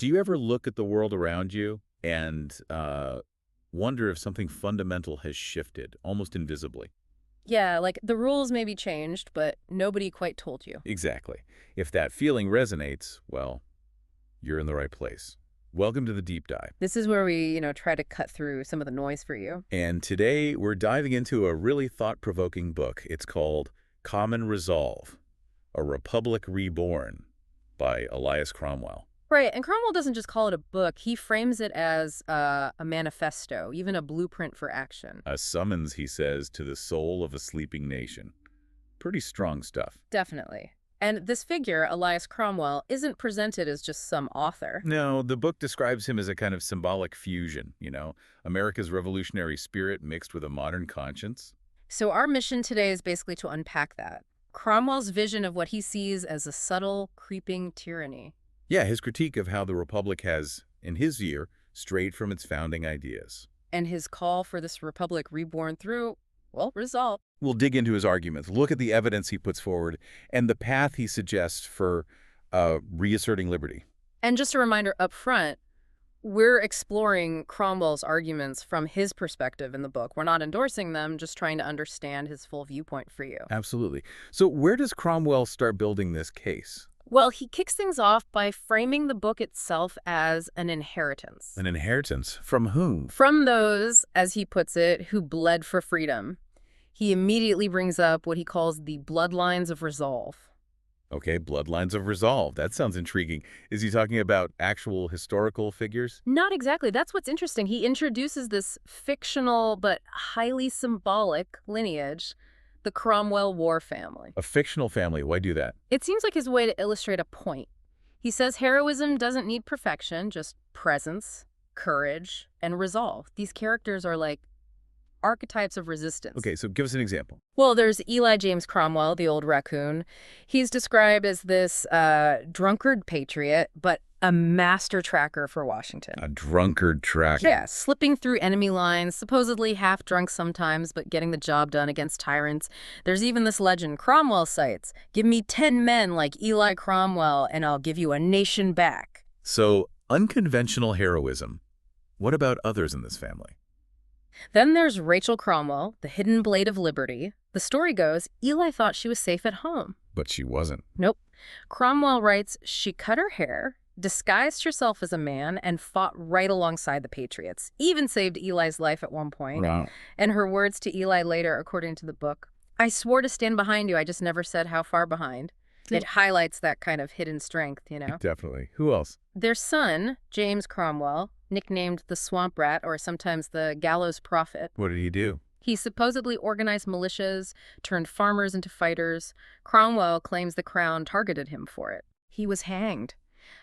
Do you ever look at the world around you and wonder if something fundamental has shifted, almost invisibly? Yeah, like the rules may be changed, but nobody quite told you. Exactly. If that feeling resonates, well, you're in the right place. Welcome to the deep dive. This is where we try to cut through some of the noise for you. And today we're diving into a really thought-provoking book. It's called Common Resolve, A Republic Reborn by Elias Cromwell. Right, and Cromwell doesn't just call it a book, he frames it as a manifesto, even a blueprint for action. A summons, he says, to the soul of a sleeping nation. Pretty strong stuff. Definitely. And this figure, Elias Cromwell, isn't presented as just some author. No, the book describes him as a kind of symbolic fusion, America's revolutionary spirit mixed with a modern conscience. So our mission today is basically to unpack that. Cromwell's vision of what he sees as a subtle, creeping tyranny. Yeah, his critique of how the Republic has, in his year, strayed from its founding ideas. And his call for this Republic reborn through, well, resolve. We'll dig into his arguments, look at the evidence he puts forward, and the path he suggests for reasserting liberty. And just a reminder up front, we're exploring Cromwell's arguments from his perspective in the book. We're not endorsing them, just trying to understand his full viewpoint for you. Absolutely. So where does Cromwell start building this case? Well, he kicks things off by framing the book itself as an inheritance. An inheritance? From whom? From those, as he puts it, who bled for freedom. He immediately brings up what he calls the bloodlines of resolve. Okay, bloodlines of resolve. That sounds intriguing. Is he talking about actual historical figures? Not exactly. That's what's interesting. He introduces this fictional but highly symbolic lineage, the Cromwell war family. A fictional family. Why do that? It seems like his way to illustrate a point. He says heroism doesn't need perfection, just presence, courage, and resolve. These characters are like archetypes of resistance. Okay, so give us an example. Well, there's Eli James Cromwell, the old raccoon. He's described as this drunkard patriot, but a master tracker for Washington. A drunkard tracker. Yeah, slipping through enemy lines, supposedly half drunk sometimes, but getting the job done against tyrants. There's even this legend Cromwell cites, give me 10 men like Eli Cromwell and I'll give you a nation back. So, unconventional heroism. What about others in this family? Then there's Rachel Cromwell, the hidden blade of liberty. The story goes, Eli thought she was safe at home. But she wasn't. Nope. Cromwell writes, she cut her hair, disguised herself as a man, and fought right alongside the Patriots. Even saved Eli's life at one point. Wow. And her words to Eli later, according to the book, I swore to stand behind you, I just never said how far behind. It highlights that kind of hidden strength, Definitely. Who else? Their son, James Cromwell, nicknamed the Swamp Rat, or sometimes the Gallows Prophet. What did he do? He supposedly organized militias, turned farmers into fighters. Cromwell claims the crown targeted him for it. He was hanged.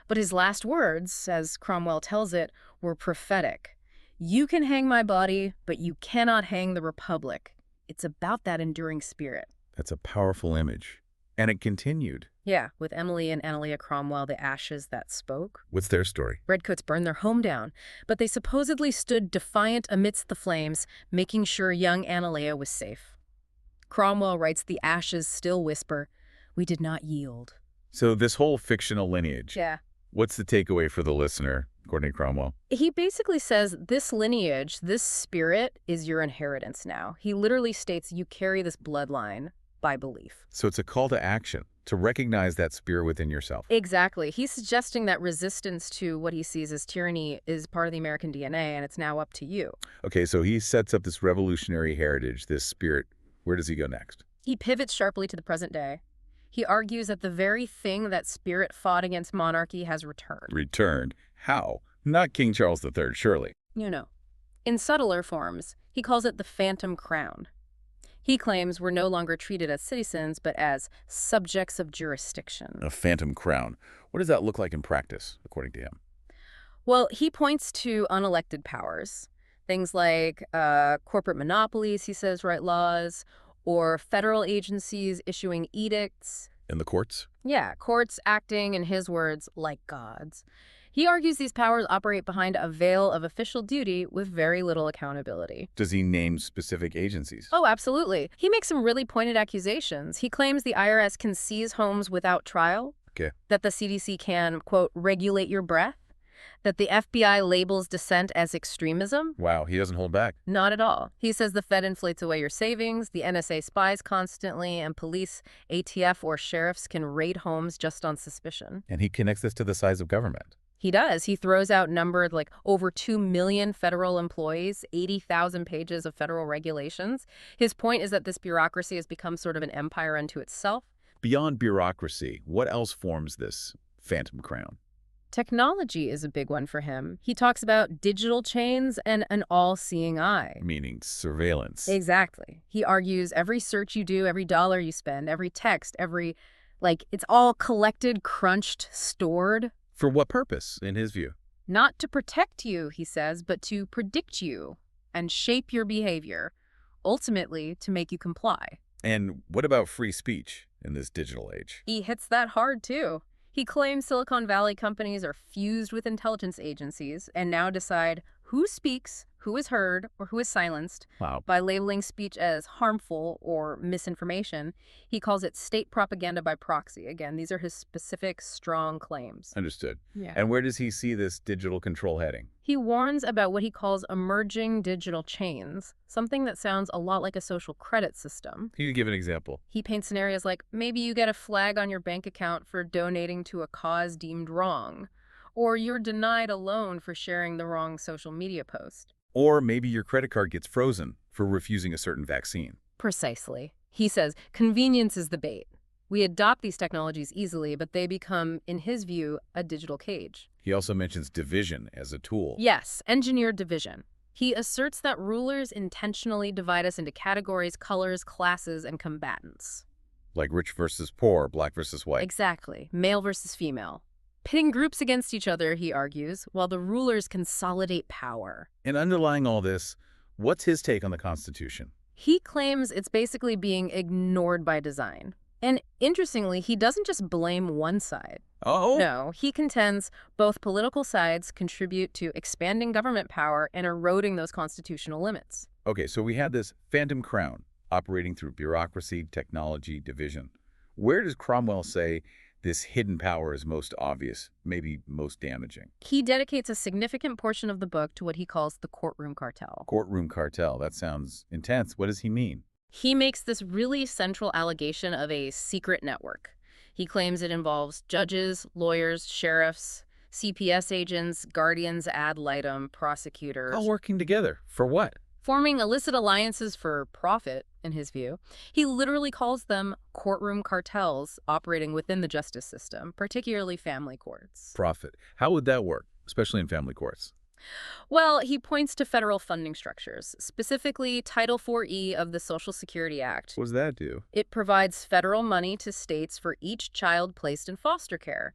But his last words, as Cromwell tells it, were prophetic. You can hang my body, but you cannot hang the Republic. It's about that enduring spirit. That's a powerful image. And it continued. Yeah, with Emily and Analea Cromwell, the ashes that spoke. What's their story? Redcoats burned their home down, but they supposedly stood defiant amidst the flames, making sure young Analea was safe. Cromwell writes the ashes still whisper, we did not yield. So this whole fictional lineage. Yeah. What's the takeaway for the listener, according to Cromwell? He basically says this lineage, this spirit, is your inheritance now. He literally states you carry this bloodline by belief. So it's a call to action, to recognize that spirit within yourself. Exactly. He's suggesting that resistance to what he sees as tyranny is part of the American DNA, and it's now up to you. Okay, so he sets up this revolutionary heritage, this spirit. Where does he go next? He pivots sharply to the present day. He argues that the very thing that spirit fought against monarchy has returned. Returned? How? Not King Charles III, surely. In subtler forms, he calls it the phantom crown. He claims we're no longer treated as citizens, but as subjects of jurisdiction. A phantom crown. What does that look like in practice, according to him? Well, he points to unelected powers. Things like corporate monopolies, he says, write laws, or federal agencies issuing edicts. In the courts? Yeah, courts acting, in his words, like gods. He argues these powers operate behind a veil of official duty with very little accountability. Does he name specific agencies? Oh, absolutely. He makes some really pointed accusations. He claims the IRS can seize homes without trial, Okay. that the CDC can, quote, regulate your breath, that the FBI labels dissent as extremism? Wow, he doesn't hold back. Not at all. He says the Fed inflates away your savings, the NSA spies constantly, and police, ATF, or sheriffs can raid homes just on suspicion. And he connects this to the size of government. He does. He throws out numbered like over 2 million federal employees, 80,000 pages of federal regulations. His point is that this bureaucracy has become sort of an empire unto itself. Beyond bureaucracy, what else forms this phantom crown? Technology is a big one for him. He talks about digital chains and an all-seeing eye. Meaning surveillance. Exactly. He argues every search you do, every dollar you spend, every text, it's all collected, crunched, stored. For what purpose, in his view? Not to protect you, he says, but to predict you and shape your behavior, ultimately to make you comply. And what about free speech in this digital age? He hits that hard, too. He claims Silicon Valley companies are fused with intelligence agencies and now decide who speaks, who is heard, or who is silenced. Wow. By labeling speech as harmful or misinformation. He calls it state propaganda by proxy. Again, these are his specific, strong claims. Understood. Yeah. And where does he see this digital control heading? He warns about what he calls emerging digital chains, something that sounds a lot like a social credit system. Can you give an example? He paints scenarios like maybe you get a flag on your bank account for donating to a cause deemed wrong, or you're denied a loan for sharing the wrong social media post. Or maybe your credit card gets frozen for refusing a certain vaccine. Precisely. He says convenience is the bait. We adopt these technologies easily, but they become, in his view, a digital cage. He also mentions division as a tool. Yes, engineered division. He asserts that rulers intentionally divide us into categories, colors, classes, and combatants. Like rich versus poor, black versus white. Exactly. Male versus female. Pitting groups against each other, he argues, while the rulers consolidate power. And underlying all this, what's his take on the Constitution? He claims it's basically being ignored by design. And interestingly, he doesn't just blame one side. Oh? No, he contends both political sides contribute to expanding government power and eroding those constitutional limits. Okay, so we had this phantom crown operating through bureaucracy, technology, division. Where does Cromwell say this hidden power is most obvious, maybe most damaging? He dedicates a significant portion of the book to what he calls the courtroom cartel. Courtroom cartel, that sounds intense. What does he mean? He makes this really central allegation of a secret network. He claims it involves judges, lawyers, sheriffs, CPS agents, guardians ad litem, prosecutors. All working together. For what? Forming illicit alliances for profit, in his view. He literally calls them courtroom cartels operating within the justice system, particularly family courts. Profit. How would that work, especially in family courts? Well, he points to federal funding structures, specifically Title IV-E of the Social Security Act. What does that do? It provides federal money to states for each child placed in foster care.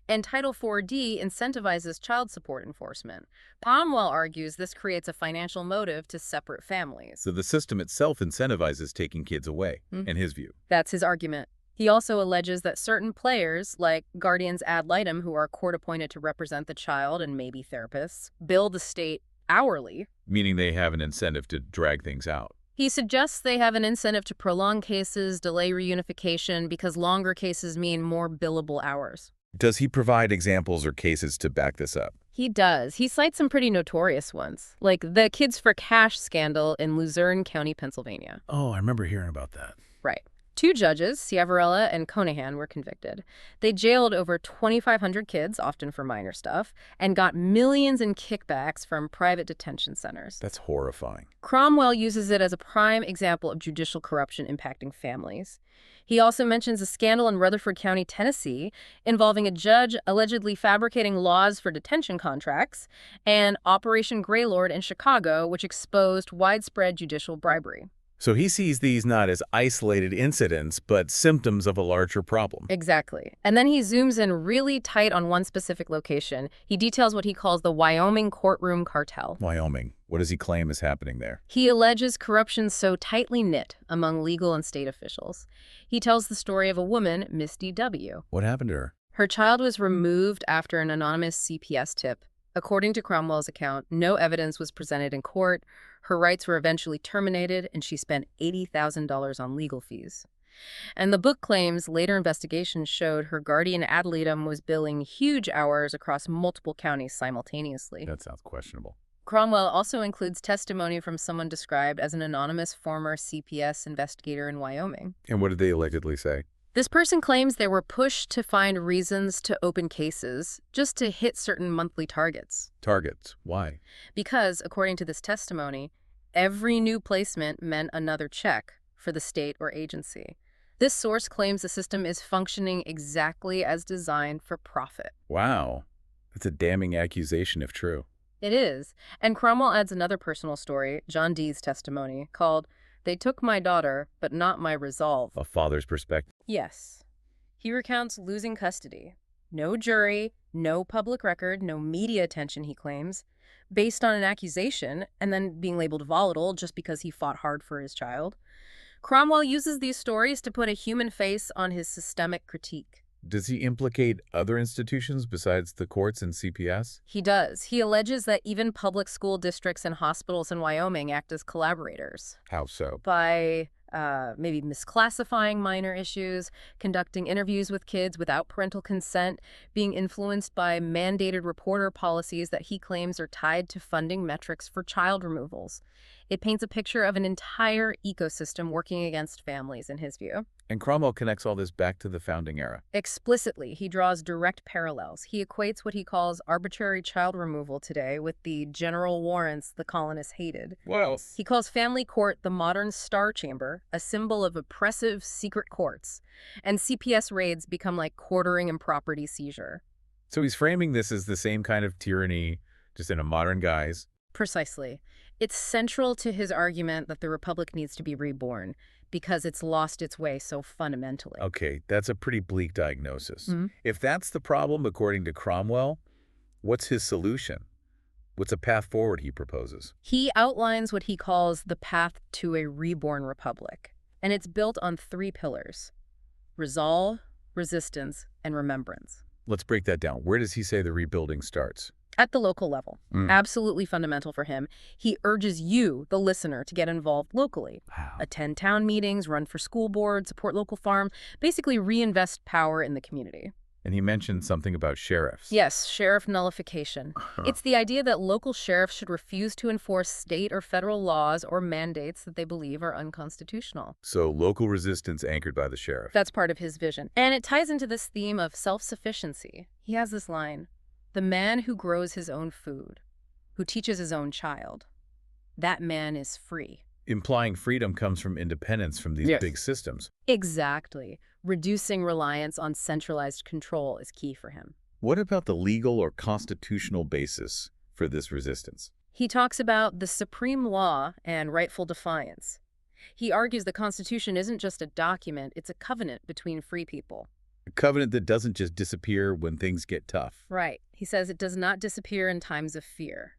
And Title IV-D incentivizes child support enforcement. Cromwell argues this creates a financial motive to separate families. So the system itself incentivizes taking kids away, in his view. That's his argument. He also alleges that certain players, like guardians ad litem, who are court-appointed to represent the child and maybe therapists, bill the state hourly. Meaning they have an incentive to drag things out. He suggests they have an incentive to prolong cases, delay reunification, because longer cases mean more billable hours. Does he provide examples or cases to back this up? He does. He cites some pretty notorious ones, like the Kids for Cash scandal in Luzerne County, Pennsylvania. Oh, I remember hearing about that. Right. 2 judges, Sciavarella and Conahan, were convicted. They jailed over 2,500 kids, often for minor stuff, and got millions in kickbacks from private detention centers. That's horrifying. Cromwell uses it as a prime example of judicial corruption impacting families. He also mentions a scandal in Rutherford County, Tennessee, involving a judge allegedly fabricating laws for detention contracts, and Operation Greylord in Chicago, which exposed widespread judicial bribery. So he sees these not as isolated incidents, but symptoms of a larger problem. Exactly. And then he zooms in really tight on one specific location. He details what he calls the Wyoming courtroom cartel. Wyoming. What does he claim is happening there? He alleges corruption so tightly knit among legal and state officials. He tells the story of a woman, Miss D.W. What happened to her? Her child was removed after an anonymous CPS tip. According to Cromwell's account, no evidence was presented in court. Her rights were eventually terminated, and she spent $80,000 on legal fees. And the book claims later investigations showed her guardian ad litem was billing huge hours across multiple counties simultaneously. That sounds questionable. Cromwell also includes testimony from someone described as an anonymous former CPS investigator in Wyoming. And what did they allegedly say? This person claims they were pushed to find reasons to open cases just to hit certain monthly targets. Targets. Why? Because, according to this testimony, every new placement meant another check for the state or agency. This source claims the system is functioning exactly as designed for profit. Wow. That's a damning accusation if true. It is. And Cromwell adds another personal story, John Dee's testimony, called "They Took My Daughter, But Not My Resolve." A father's perspective. Yes. He recounts losing custody. No jury, no public record, no media attention, he claims, based on an accusation, and then being labeled volatile just because he fought hard for his child. Cromwell uses these stories to put a human face on his systemic critique. Does he implicate other institutions besides the courts and CPS? He does. He alleges that even public school districts and hospitals in Wyoming act as collaborators How so? by maybe misclassifying minor issues, conducting interviews with kids without parental consent, being influenced by mandated reporter policies that he claims are tied to funding metrics for child removals. It paints a picture of an entire ecosystem working against families, in his view. And Cromwell connects all this back to the founding era. Explicitly, he draws direct parallels. He equates what he calls arbitrary child removal today with the general warrants the colonists hated. What else? He calls family court the modern star chamber, a symbol of oppressive secret courts. And CPS raids become like quartering and property seizure. So he's framing this as the same kind of tyranny, just in a modern guise. Precisely. It's central to his argument that the Republic needs to be reborn because it's lost its way so fundamentally. Okay, that's a pretty bleak diagnosis. Mhm. If that's the problem, according to Cromwell, what's his solution? What's a path forward he proposes? He outlines what he calls the path to a reborn republic, and it's built on 3 pillars: resolve, resistance, and remembrance. Let's break that down. Where does he say the rebuilding starts? At the local level. Absolutely fundamental for him. He urges you, the listener, to get involved locally. Wow. Attend town meetings, run for school board, support local farm, basically reinvest power in the community. And he mentioned something about sheriffs. Yes, sheriff nullification. It's the idea that local sheriffs should refuse to enforce state or federal laws or mandates that they believe are unconstitutional. So local resistance anchored by the sheriff. That's part of his vision. And it ties into this theme of self-sufficiency. He has this line: "The man who grows his own food, who teaches his own child, that man is free." Implying freedom comes from independence from these Yes. big systems. Exactly. Reducing reliance on centralized control is key for him. What about the legal or constitutional basis for this resistance? He talks about the supreme law and rightful defiance. He argues the Constitution isn't just a document, it's a covenant between free people. A covenant that doesn't just disappear when things get tough. Right. He says it does not disappear in times of fear.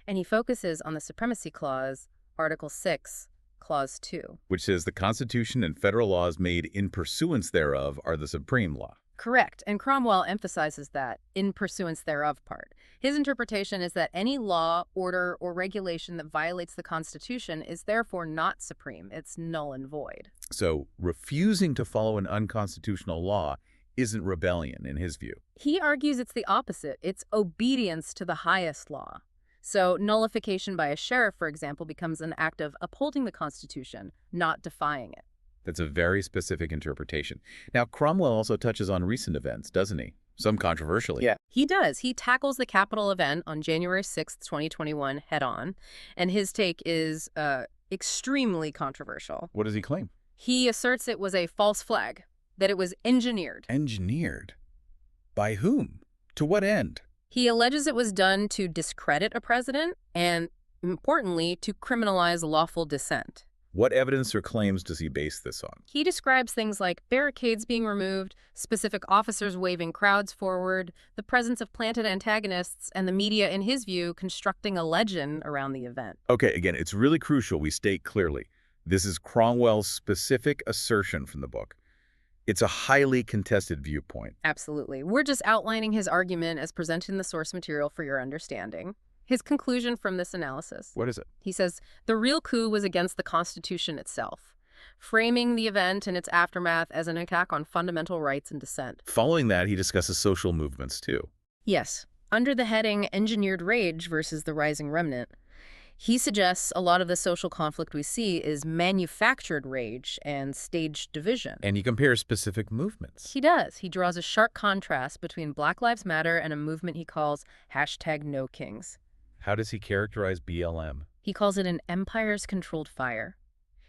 And he focuses on the Supremacy Clause, Article 6, Clause 2. Which says the Constitution and federal laws made in pursuance thereof are the supreme law. Correct, and Cromwell emphasizes that in pursuance thereof part. His interpretation is that any law, order, or regulation that violates the Constitution is therefore not supreme. It's null and void. So refusing to follow an unconstitutional law isn't rebellion in his view. He argues it's the opposite. It's obedience to the highest law. So nullification by a sheriff, for example, becomes an act of upholding the Constitution, not defying it. That's a very specific interpretation. Now, Cromwell also touches on recent events, doesn't he? Some controversially. Yeah. He does. He tackles the Capitol event on January 6th, 2021 head on, and his take is extremely controversial. What does he claim? He asserts it was a false flag, that it was engineered. Engineered. By whom? To what end? He alleges it was done to discredit a president and, importantly, to criminalize lawful dissent. What evidence or claims does he base this on? He describes things like barricades being removed, specific officers waving crowds forward, the presence of planted antagonists, and the media, in his view, constructing a legend around the event. Okay, again, it's really crucial we state clearly. This is Cromwell's specific assertion from the book. It's a highly contested viewpoint. Absolutely. We're just outlining his argument as presented in the source material for your understanding. His conclusion from this analysis. What is it? He says, the real coup was against the Constitution itself. framing the event and its aftermath as an attack on fundamental rights and dissent. Following that, he discusses social movements, too. Yes, under the heading Engineered Rage versus the Rising Remnant, he suggests a lot of the social conflict we see is manufactured rage and staged division. And he compares specific movements. He does. He draws a sharp contrast between Black Lives Matter and a movement he calls #NoKings. How does he characterize BLM? He calls it an empire's controlled fire.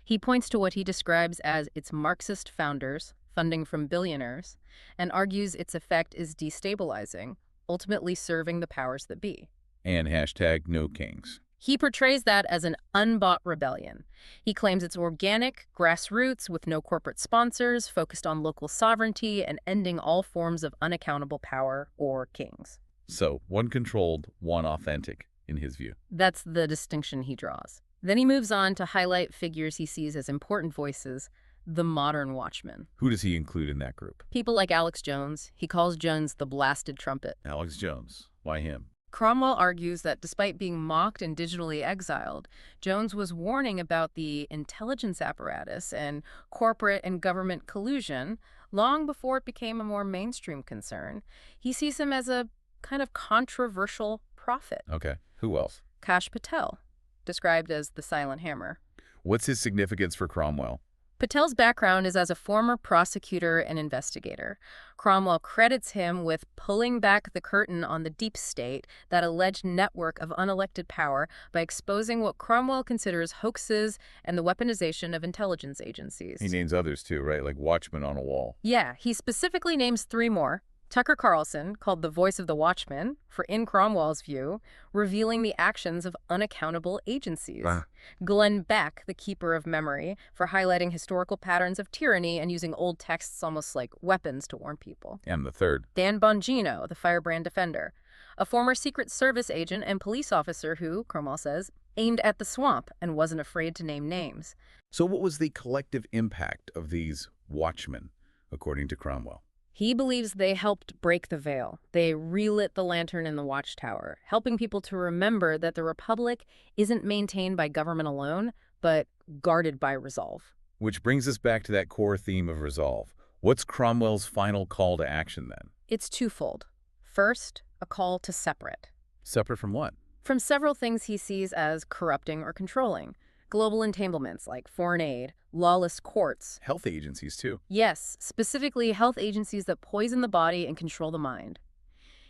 He points to what he describes as its Marxist founders, funding from billionaires, and argues its effect is destabilizing, ultimately serving the powers that be. And #NoKings. He portrays that as an unbought rebellion. He claims it's organic, grassroots, with no corporate sponsors, focused on local sovereignty and ending all forms of unaccountable power or kings. So, one controlled, one authentic, in his view. That's the distinction he draws. Then he moves on to highlight figures he sees as important voices, the modern watchmen. Who does he include in that group? People like Alex Jones. He calls Jones the blasted trumpet. Alex Jones. Why him? Cromwell argues that despite being mocked and digitally exiled, Jones was warning about the intelligence apparatus and corporate and government collusion long before it became a more mainstream concern. He sees him as a kind of controversial prophet. Okay. Who else? Kash Patel, described as the Silent Hammer. What's his significance for Cromwell? Patel's background is as a former prosecutor and investigator. Cromwell credits him with pulling back the curtain on the deep state, that alleged network of unelected power, by exposing what Cromwell considers hoaxes and the weaponization of intelligence agencies. He names others too, right? Like Watchmen on a Wall. Yeah, he specifically names 3 more. Tucker Carlson, called the voice of the Watchman, for, in Cromwell's view, revealing the actions of unaccountable agencies. Glenn Beck, the keeper of memory, for highlighting historical patterns of tyranny and using old texts almost like weapons to warn people. And the third. Dan Bongino, the firebrand defender, a former Secret Service agent and police officer who, Cromwell says, aimed at the swamp and wasn't afraid to name names. So what was the collective impact of these watchmen, according to Cromwell? He believes they helped break the veil. They relit the lantern in the watchtower, helping people to remember that the Republic isn't maintained by government alone, but guarded by resolve. Which brings us back to that core theme of resolve. What's Cromwell's final call to action then? It's twofold. First, a call to separate. Separate from what? From several things he sees as corrupting or controlling. Global entanglements like foreign aid, lawless courts. Health agencies, too. Yes, specifically health agencies that poison the body and control the mind.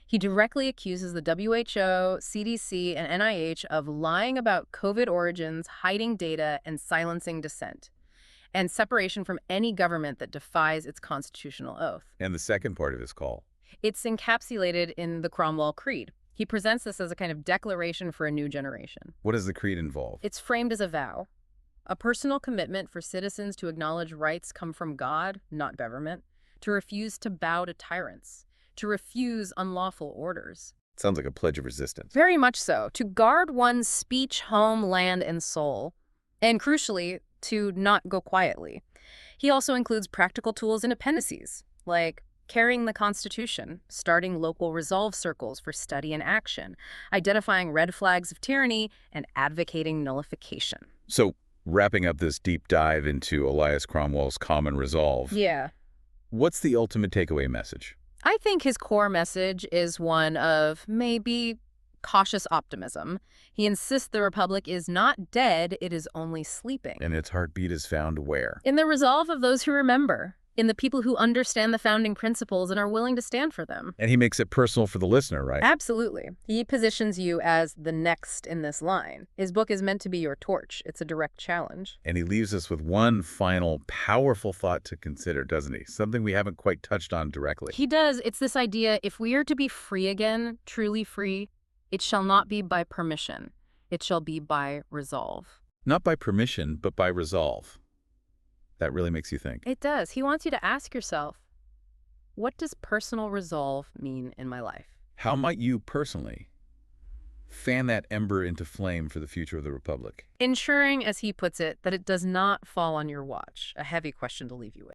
He directly accuses the WHO, CDC, and NIH of lying about COVID origins, hiding data, and silencing dissent, and separation from any government that defies its constitutional oath. And the second part of his call? It's encapsulated in the Cromwell Creed. He presents this as a kind of declaration for a new generation. What does the creed involve? It's framed as a vow, a personal commitment for citizens to acknowledge rights come from God, not government, to refuse to bow to tyrants, to refuse unlawful orders. Sounds like a pledge of resistance. Very much so. To guard one's speech, home, land, and soul. And crucially, to not go quietly. He also includes practical tools and appendices, like carrying the Constitution, starting local resolve circles for study and action, identifying red flags of tyranny, and advocating nullification. So, wrapping up this deep dive into Elias Cromwell's common resolve. Yeah. What's the ultimate takeaway message? I think his core message is one of maybe cautious optimism. He insists the Republic is not dead, it is only sleeping. And its heartbeat is found where? In the resolve of those who remember, in the people who understand the founding principles and are willing to stand for them. And he makes it personal for the listener, right? Absolutely. He positions you as the next in this line. His book is meant to be your torch. It's a direct challenge. And he leaves us with one final powerful thought to consider, doesn't he? Something we haven't quite touched on directly. He does. It's this idea, if we are to be free again, truly free, it shall not be by permission. It shall be by resolve. Not by permission, but by resolve. That really makes you think. It does. He wants you to ask yourself, what does personal resolve mean in my life? How might you personally fan that ember into flame for the future of the Republic? Ensuring, as he puts it, that it does not fall on your watch. A heavy question to leave you with.